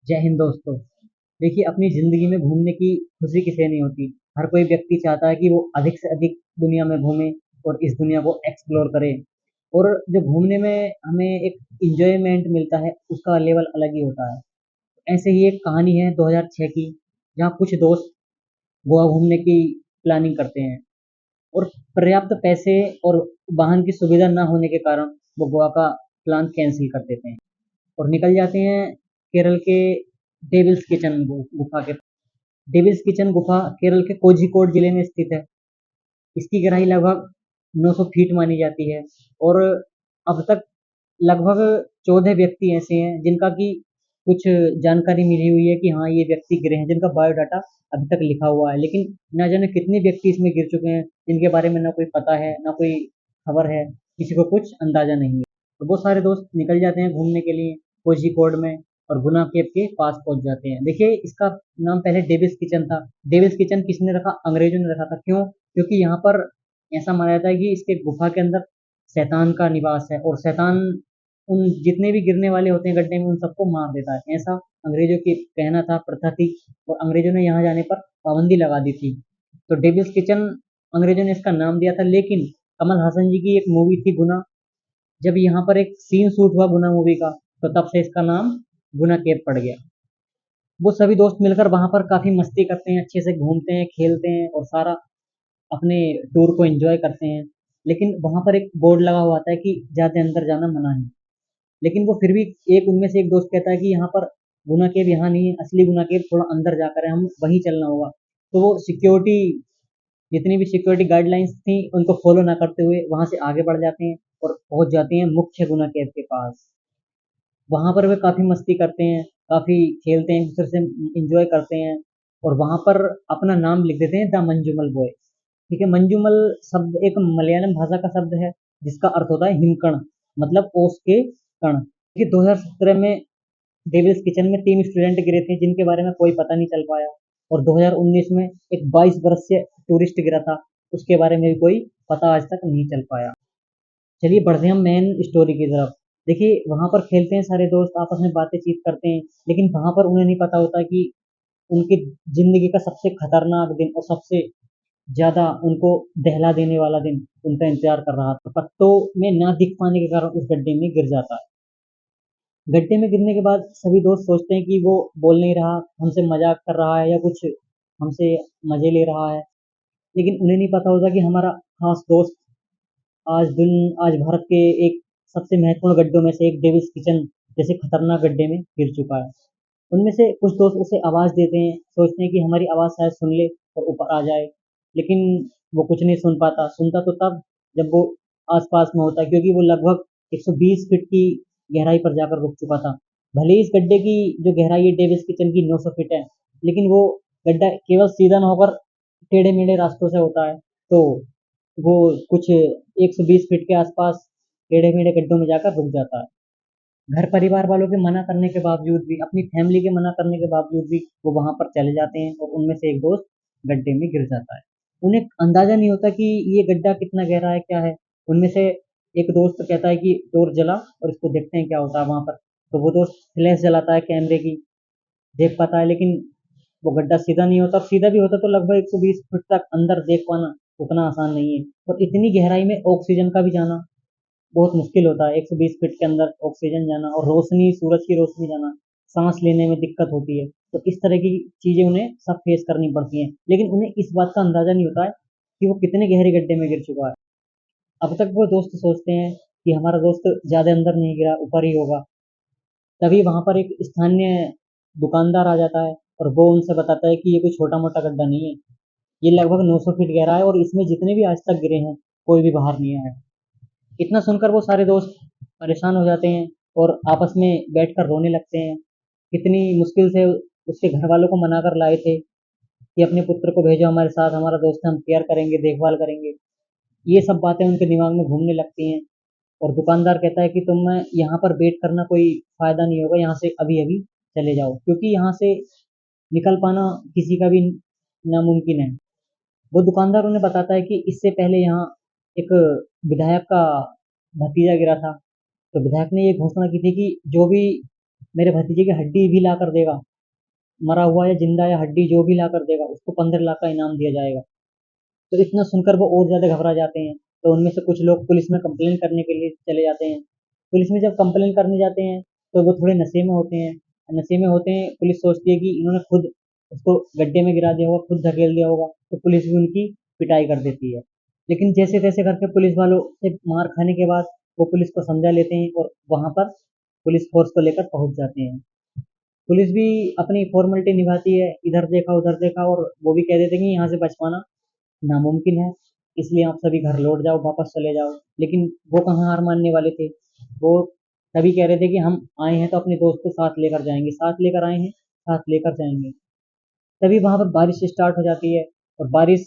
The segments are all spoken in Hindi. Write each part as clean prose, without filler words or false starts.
जय हिंद दोस्तों। देखिए, अपनी ज़िंदगी में घूमने की खुशी किसे नहीं होती। हर कोई व्यक्ति चाहता है कि वो अधिक से अधिक दुनिया में घूमे और इस दुनिया को एक्सप्लोर करे। और जो घूमने में हमें एक एन्जॉयमेंट मिलता है, उसका लेवल अलग ही होता है। ऐसे ही एक कहानी है 2006 की, जहाँ कुछ दोस्त गोवा घूमने की प्लानिंग करते हैं और पर्याप्त पैसे और वाहन की सुविधा ना होने के कारण वो गोवा का प्लान कैंसल कर देते हैं और निकल जाते हैं केरल के डेविल्स किचन गुफा के। डेविल्स किचन गुफा केरल के कोझिकोड जिले में स्थित है। इसकी गहराई लगभग 900 फीट मानी जाती है और अब तक लगभग 14 व्यक्ति ऐसे हैं जिनका कि कुछ जानकारी मिली हुई है कि हाँ, ये व्यक्ति गिरे हैं, जिनका बायोडाटा अभी तक लिखा हुआ है, लेकिन ना जाने कितने व्यक्ति इसमें गिर चुके हैं जिनके बारे में ना कोई पता है ना कोई खबर है, किसी को कुछ अंदाजा नहीं है। तो वो सारे दोस्त निकल जाते हैं घूमने के लिए कोझिकोड में और गुना केव के पास पहुंच जाते हैं। देखिए, इसका नाम पहले डेविल्स किचन था। डेविल्स किचन किसने रखा? अंग्रेजों ने रखा था। क्यों? क्योंकि यहाँ पर ऐसा माना जाता है कि इसके गुफा के अंदर शैतान का निवास है और शैतान उन जितने भी गिरने वाले होते हैं गड्ढे में उन सबको मार देता है। ऐसा अंग्रेजों की कहना था, प्रथा थी और अंग्रेजों ने यहाँ जाने पर पाबंदी लगा दी थी। तो डेविल्स किचन अंग्रेजों ने इसका नाम दिया था, लेकिन कमल हासन जी की एक मूवी थी गुना, जब यहाँ पर एक सीन शूट हुआ गुना मूवी का, तो तब से इसका नाम गुना केव पड़ गया। वो सभी दोस्त मिलकर वहां पर काफी मस्ती करते हैं, अच्छे से घूमते हैं, खेलते हैं और सारा अपने टूर को एंजॉय करते हैं। लेकिन वहां पर एक बोर्ड लगा हुआ आता है कि ज्यादा अंदर जाना मना है। लेकिन वो फिर भी एक उनमें से एक दोस्त कहता है कि यहाँ पर गुना केव यहाँ नहीं है, असली गुना केव थोड़ा अंदर जाकर है, हम वहीं चलना होगा। तो वो सिक्योरिटी, जितनी भी सिक्योरिटी गाइडलाइंस थी उनको फॉलो ना करते हुए वहां से आगे बढ़ जाते हैं और पहुंच जाते हैं मुख्य गुना केव के पास। वहां पर वे काफी मस्ती करते हैं, काफी खेलते हैं, एक दूसरे से इंजॉय करते हैं और वहां पर अपना नाम लिख देते हैं, द मंजूमल बॉय। ठीक है, मंजूमल शब्द एक मलयालम भाषा का शब्द है जिसका अर्थ होता है हिमकण, मतलब ओस के कण। देखिए, 2017 में डेविल्स किचन में 3 स्टूडेंट गिरे थे जिनके बारे में कोई पता नहीं चल पाया और 2019 में एक 22 वर्षीय टूरिस्ट गिरा था, उसके बारे में भी कोई पता आज तक नहीं चल पाया। चलिए बढ़ते हैं हम मेन स्टोरी की तरफ। देखिए, वहां पर खेलते हैं सारे दोस्त, आपस में बातचीत करते हैं, लेकिन वहां पर उन्हें नहीं पता होता कि उनकी जिंदगी का सबसे खतरनाक दिन और सबसे ज्यादा उनको दहला देने वाला दिन उनका इंतजार कर रहा था। पत्तों में ना दिख पाने के कारण उस गड्ढे में गिर जाता है। गड्ढे में गिरने के बाद सभी दोस्त सोचते हैं कि वो बोल नहीं रहा, हमसे मजाक कर रहा है या कुछ हमसे मजे ले रहा है, लेकिन उन्हें नहीं पता होता कि हमारा खास दोस्त आज भारत के एक सबसे महत्वपूर्ण गड्ढों में से एक डेविल्स किचन जैसे खतरनाक गड्ढे में गिर चुका है। उनमें से कुछ दोस्त उसे आवाज़ देते हैं, सोचते हैं कि हमारी आवाज़ शायद सुन ले और ऊपर आ जाए, लेकिन वो कुछ नहीं सुन पाता। सुनता तो तब जब वो आसपास में होता है, क्योंकि वो लगभग 120 फीट की गहराई पर जाकर रुक चुका था। भले ही इस गड्ढे की जो गहराई है डेविल्स किचन की 900 फीट है, लेकिन वो गड्ढा केवल सीधा न होकर टेढ़े मेढ़े रास्तों से होता है। तो वो कुछ 120 फीट के आसपास टेढ़े मेढ़े गड्ढों में जाकर रुक जाता है। घर परिवार वालों के मना करने के बावजूद भी, अपनी फैमिली के मना करने के बावजूद भी वो वहां पर चले जाते हैं और उनमें से एक दोस्त गड्ढे में गिर जाता है। उन्हें अंदाजा नहीं होता कि ये गड्ढा कितना गहरा है, क्या है। उनमें से एक दोस्त कहता है कि टॉर्च जला और इसको देखते हैं क्या होता है वहां पर। तो वो दोस्त फ्लैश जलाता है कैमरे की, देख पाता है, लेकिन वो गड्ढा सीधा नहीं होता। सीधा भी होता तो लगभग 120 फीट तक अंदर देख पाना उतना आसान नहीं है, और इतनी गहराई में ऑक्सीजन का भी जाना बहुत मुश्किल होता है। 120 फीट के अंदर ऑक्सीजन जाना और रोशनी, सूरज की रोशनी जाना, सांस लेने में दिक्कत होती है। तो इस तरह की चीजें उन्हें सब फेस करनी पड़ती हैं, लेकिन उन्हें इस बात का अंदाजा नहीं होता है कि वो कितने गहरे गड्ढे में गिर चुका है। अब तक वो दोस्त सोचते हैं कि हमारा दोस्त ज्यादा अंदर नहीं गिरा, ऊपर ही होगा। तभी वहां पर एक स्थानीय दुकानदार आ जाता है और वो उनसे बताता है कि ये कोई छोटा मोटा गड्ढा नहीं है, ये लगभग 900 फीट गहरा है और इसमें जितने भी आज तक गिरे हैं कोई भी बाहर नहीं आया। इतना सुनकर वो सारे दोस्त परेशान हो जाते हैं और आपस में बैठकर रोने लगते हैं। कितनी मुश्किल से उसके घर वालों को मना कर लाए थे कि अपने पुत्र को भेजो हमारे साथ, हमारा दोस्त है, हम केयर करेंगे, देखभाल करेंगे। ये सब बातें उनके दिमाग में घूमने लगती हैं और दुकानदार कहता है कि तुम यहाँ पर वेट करना कोई फायदा नहीं होगा, यहाँ से अभी अभी चले जाओ, क्योंकि यहाँ से निकल पाना किसी का भी नामुमकिन है। वो दुकानदार उन्हें बताता है कि इससे पहले यहाँ एक विधायक का भतीजा गिरा था। तो विधायक ने ये घोषणा की थी कि जो भी मेरे भतीजे की हड्डी भी ला कर देगा, मरा हुआ या जिंदा या हड्डी जो भी ला कर देगा उसको 15 लाख का इनाम दिया जाएगा। तो इतना सुनकर वो और ज़्यादा घबरा जाते हैं। तो उनमें से कुछ लोग पुलिस में कंप्लेन करने के लिए चले जाते हैं। पुलिस में जब कंप्लेन करने जाते हैं तो वो थोड़े नशे में होते हैं। नशे में होते हैं, पुलिस सोचती है कि इन्होंने खुद उसको गड्ढे में गिरा दिया होगा, खुद धकेल दिया होगा, तो पुलिस भी उनकी पिटाई कर देती है। लेकिन जैसे तैसे करके पुलिस वालों से मार खाने के बाद वो पुलिस को समझा लेते हैं और वहाँ पर पुलिस फोर्स को लेकर पहुँच जाते हैं। पुलिस भी अपनी फॉर्मेलिटी निभाती है, इधर देखा उधर देखा, और वो भी कह देते हैं कि यहाँ से बच पाना नामुमकिन है, इसलिए आप सभी घर लौट जाओ, वापस चले जाओ। लेकिन वो कहाँ हार मानने वाले थे। वो तभी कह रहे थे कि हम आए हैं तो अपने दोस्त को साथ लेकर जाएंगे, साथ लेकर आए हैं, साथ लेकर जाएंगे। तभी वहां पर बारिश स्टार्ट हो जाती है, और बारिश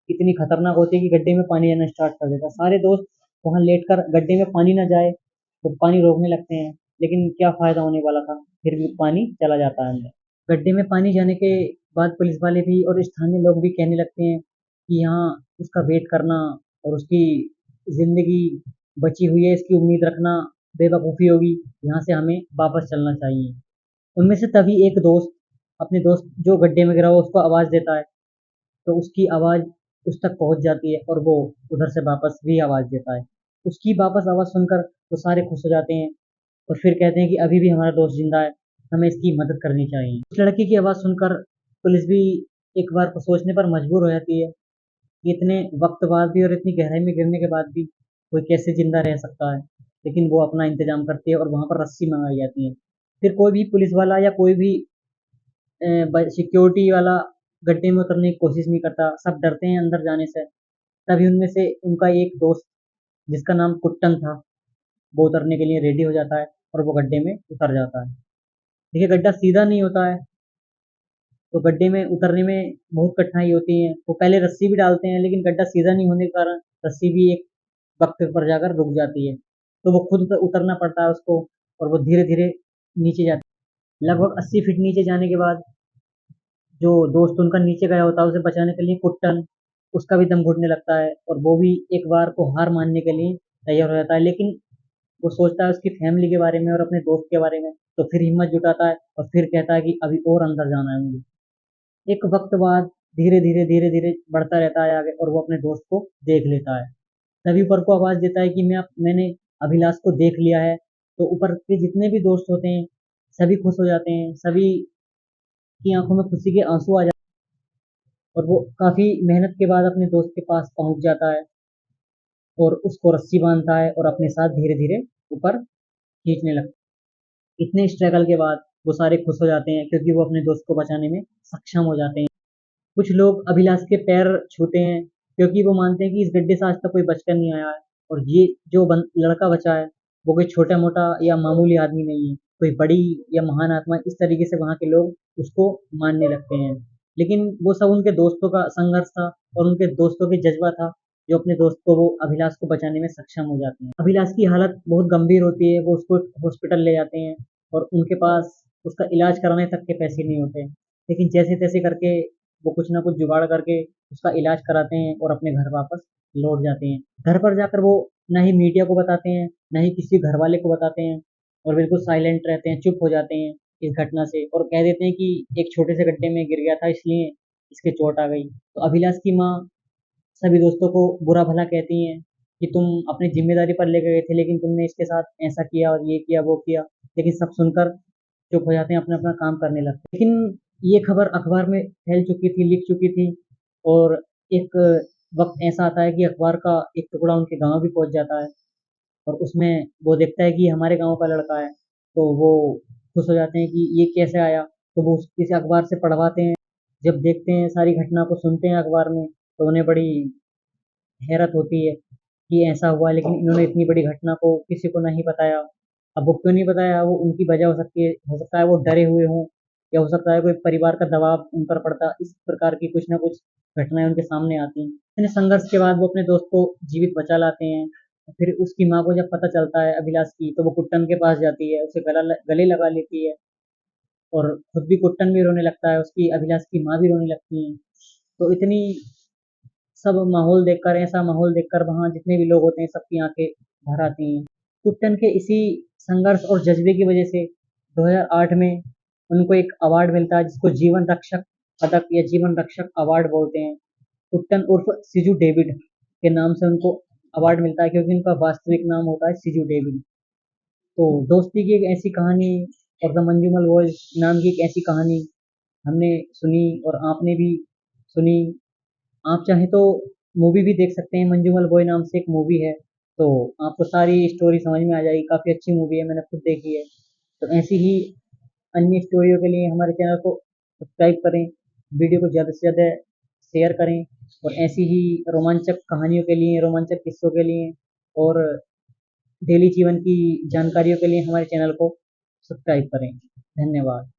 इतनी खतरनाक होती है कि गड्ढे में पानी जाना स्टार्ट कर देता है। सारे दोस्त वहां लेटकर गड्ढे में पानी ना जाए तो पानी रोकने लगते हैं, लेकिन क्या फायदा होने वाला था, फिर भी पानी चला जाता है अंदर। गड्ढे में पानी जाने के बाद पुलिस वाले भी और स्थानीय लोग भी कहने लगते हैं कि यहाँ उसका वेट करना और उसकी जिंदगी बची हुई है इसकी उम्मीद रखना बेवकूफ़ी होगी, यहाँ से हमें वापस चलना चाहिए। उनमें से तभी एक दोस्त अपने दोस्त जो गड्ढे में गिरा हुआ उसको आवाज़ देता है, तो उसकी आवाज़ उस तक पहुंच जाती है और वो उधर से वापस भी आवाज़ देता है। उसकी वापस आवाज़ सुनकर वो सारे खुश हो जाते हैं और फिर कहते हैं कि अभी भी हमारा दोस्त जिंदा है, हमें इसकी मदद करनी चाहिए। उस लड़के की आवाज़ सुनकर पुलिस भी एक बार को सोचने पर मजबूर हो जाती है कि इतने वक्त बाद भी और इतनी गहराई में गिरने के बाद भी कोई कैसे जिंदा रह सकता है। लेकिन वो अपना इंतजाम करती है और वहां पर रस्सी मंगाई जाती है। फिर कोई भी पुलिस वाला या कोई भी सिक्योरिटी वाला गड्ढे में उतरने की कोशिश नहीं करता, सब डरते हैं अंदर जाने से। तभी उनमें से उनका एक दोस्त जिसका नाम कुट्टन था, वो उतरने के लिए रेडी हो जाता है और वो गड्ढे में उतर जाता है। देखिए गड्ढा सीधा नहीं होता है, तो गड्ढे में उतरने में बहुत कठिनाई होती है। वो पहले रस्सी भी डालते हैं, लेकिन गड्ढा सीधा नहीं होने के कारण रस्सी भी एक वक्त पर जाकर रुक जाती है, तो वो खुद उतरना पड़ता है उसको, और वो धीरे धीरे नीचे जाती है। लगभग 80 फीट नीचे जाने के बाद जो दोस्त उनका नीचे गया होता है उसे बचाने के लिए कुट्टन, उसका भी दम घुटने लगता है और वो भी एक बार को हार मानने के लिए तैयार हो जाता है। लेकिन वो सोचता है उसकी फैमिली के बारे में और अपने दोस्त के बारे में, तो फिर हिम्मत जुटाता है और फिर कहता है कि अभी और अंदर जाना है मुझे। एक वक्त बाद धीरे धीरे बढ़ता रहता है आगे और वो अपने दोस्त को देख लेता है। तभी ऊपर को आवाज देता है कि मैंने अभिलाष को देख लिया है। तो ऊपर के जितने भी दोस्त होते हैं सभी खुश हो जाते हैं, सभी की आंखों में खुशी के आंसू आ जाते हैं, और वो काफी मेहनत के बाद अपने दोस्त के पास पहुंच जाता है और उसको रस्सी बांधता है और अपने साथ धीरे धीरे ऊपर खींचने लगता है। इतने स्ट्रगल के बाद वो सारे खुश हो जाते हैं क्योंकि वो अपने दोस्त को बचाने में सक्षम हो जाते हैं। कुछ लोग अभिलाष के पैर छूते हैं क्योंकि वो मानते हैं कि इस गड्ढे से आज तक कोई बचकर नहीं आया है, और ये जो लड़का बचा है वो कोई छोटा मोटा या मामूली आदमी नहीं है, कोई बड़ी या महान आत्मा, इस तरीके से वहाँ के लोग उसको मानने लगते हैं। लेकिन वो सब उनके दोस्तों का संघर्ष था और उनके दोस्तों के जज्बा था, जो अपने दोस्त को वो अभिलाष को बचाने में सक्षम हो जाते हैं। अभिलाष की हालत बहुत गंभीर होती है, वो उसको हॉस्पिटल ले जाते हैं और उनके पास उसका इलाज कराने तक के पैसे नहीं होते, लेकिन जैसे तैसे करके वो कुछ ना कुछ जुगाड़ करके उसका इलाज कराते हैं और अपने घर वापस लौट जाते हैं। घर पर जाकर वो ना ही मीडिया को बताते हैं, ना ही किसी घर वाले को बताते हैं, और बिल्कुल साइलेंट रहते हैं, चुप हो जाते हैं इस घटना से, और कह देते हैं कि एक छोटे से गड्ढे में गिर गया था इसलिए इसके चोट आ गई। तो अभिलाष की माँ सभी दोस्तों को बुरा भला कहती हैं कि तुम अपनी जिम्मेदारी पर लेके गए थे लेकिन तुमने इसके साथ ऐसा किया और ये किया वो किया। लेकिन सब सुनकर चुप हो जाते हैं, अपना अपना काम करने लगते हैं। लेकिन ये खबर अखबार में फैल चुकी थी, लिख चुकी थी, और एक वक्त ऐसा आता है कि अखबार का एक टुकड़ा उनके गांव भी पहुंच जाता है, और उसमें वो देखता है कि हमारे गांव का लड़का है। तो वो खुश हो जाते हैं कि ये कैसे आया, तो वो किसी अखबार से पढ़वाते हैं। जब देखते हैं सारी घटना को सुनते हैं अखबार में, तो उन्हें बड़ी हैरत होती है कि ऐसा हुआ, लेकिन इन्होंने इतनी बड़ी घटना को किसी को नहीं बताया। अब वो क्यों नहीं बताया, वो उनकी वजह हो सकती है, हो सकता है वो डरे हुए हों, या हो सकता है कोई परिवार का दबाव उन पर पड़ता, इस प्रकार की कुछ ना कुछ घटनाएं उनके सामने आती हैं। इतने संघर्ष के बाद वो अपने दोस्त को जीवित बचा लाते हैं। फिर उसकी माँ को जब पता चलता है अभिलाष की, तो वो कुट्टन के पास जाती है, उसे गले लगा लेती है, और खुद भी कुट्टन भी रोने लगता है, उसकी अभिलाष की माँ भी रोने लगती है। तो इतनी सब माहौल देखकर, ऐसा माहौल देखकर वहाँ जितने भी लोग होते हैं सबकी आंखें भर आती हैं। कुट्टन के इसी संघर्ष और जज्बे की वजह से 2008 में उनको एक अवार्ड मिलता है जिसको जीवन रक्षक पदक या जीवन रक्षक अवार्ड बोलते हैं। कुट्टन उर्फ सिजू डेविड के नाम से उनको अवार्ड मिलता है क्योंकि उनका वास्तविक नाम होता है सिजू डेविड। तो दोस्ती की एक ऐसी कहानी और द मंजूमल बॉयज नाम की एक ऐसी कहानी हमने सुनी और आपने भी सुनी। आप चाहें तो मूवी भी देख सकते हैं, मंजूमल बॉय नाम से एक मूवी है, तो आपको सारी स्टोरी समझ में आ जाएगी। काफ़ी अच्छी मूवी है, मैंने खुद देखी है। तो ऐसी ही अन्य स्टोरियों के लिए हमारे चैनल को सब्सक्राइब करें, वीडियो को ज़्यादा से ज़्यादा शेयर करें और ऐसी ही रोमांचक कहानियों के लिए, रोमांचक किस्सों के लिए और डेली जीवन की जानकारियों के लिए हमारे चैनल को सब्सक्राइब करें। धन्यवाद।